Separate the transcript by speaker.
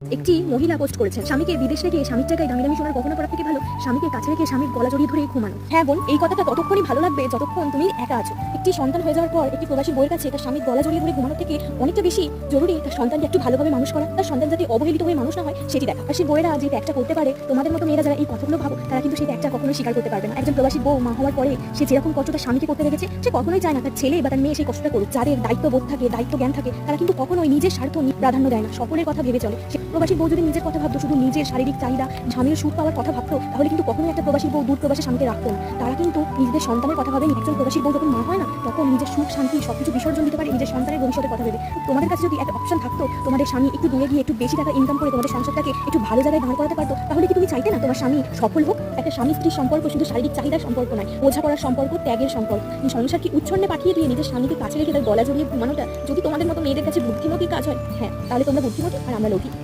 Speaker 1: একটি মহিলা পোস্ট করেছেন, স্বামীকে বিদেশ রেখে স্বামীর জায়গায় দামি দামি সোনার গহনা পরার থেকে ভালো স্বামীকে কাছে রেখে স্বামীর গলা জড়িয়ে ধরে ঘুমানো। হ্যাঁ বোন, এই কথাটা ততক্ষণই ভালো লাগবে যতক্ষণ তুমি একা আছো। একটি সন্তান হয়ে যাওয়ার পর একটি প্রবাসী বউয়ের কাছে তার স্বামীর গলা জড়িয়ে ধরে ঘুমানোর থেকে অনেকটা বেশি জরুরি তার সন্তানকে একটু ভালোভাবে মানুষ করা, তার সন্তান যাতে অবহেলিত হয়ে মানুষ না হয় সেটি দেখা। প্রবাসী বউয়েরা যে ত্যাগটা করতে পারে, তোমাদের মতো মেয়েরা যারা এই কথাগুলো ভাবো তারা কিন্তু সেই ত্যাগটা কখনোই স্বীকার করতে পারবে না। একজন প্রবাসী বউ মা হওয়ার পরে সে যেরকম কষ্ট তার স্বামীকে করতে লেগেছে, সে কখনোই চায় না তার ছেলে বা তার মেয়ে সেই কষ্টটা করুক। যাদের দায়িত্ববোধ থাকে, দায়িত্ব জ্ঞান থাকে, তারা কিন্তু কখনোই নিজের স্বার্থ প্রাধান্য দেয় না, সকলের কথা ভেবে চলে। সে প্রবাসী বউ যদি নিজের কথা ভাবতো, শুধু নিজের শারীরিক চাহিদা, স্বামীর সুখ পাওয়ার কথা ভাবতো, তাহলে কিন্তু কখনোই একটা প্রবাসী বউ দূর প্রবাসে স্বামীকে রাখতো না। তারা কিন্তু নিজেদের সন্তানের কথা ভাবেন। একজন প্রবাসী বউ যখন মা হয় না, তখন নিজের সুখ শান্তি সবকিছু বিসর্জন দিতে পারে নিজের সন্তানের ভবিষ্যতের কথা ভেবে। তোমাদের কাছে যদি একটা অপশন থাকতো, তোমাদের স্বামী একটু দূরে গিয়ে একটু বেশি টাকা ইনকাম করে তোমাদের সংসারটাকে একটু ভালো জায়গায় দাঁড় করাতে পারতো, তাহলে কি তুমি চাইতে না তোমার স্বামী সফল হোক? একটা স্বামী স্ত্রীর সম্পর্ক শুধু শারীরিক চাহিদার সম্পর্ক নয়, বোঝাপড়ার সম্পর্ক, ত্যাগের সম্পর্ক। সংসারকে উচ্ছন্নে পাঠিয়ে দিয়ে নিজের স্বামীকে কাছে রেখে তার গলা জড়িয়ে ঘুমানোটা যদি তোমাদের মতো মেয়েদের কাছে বুদ্ধিমতির কাজ হয়, হ্যাঁ, তাহলে তোমরা বুদ্ধিমতী আর আমরা লোভী।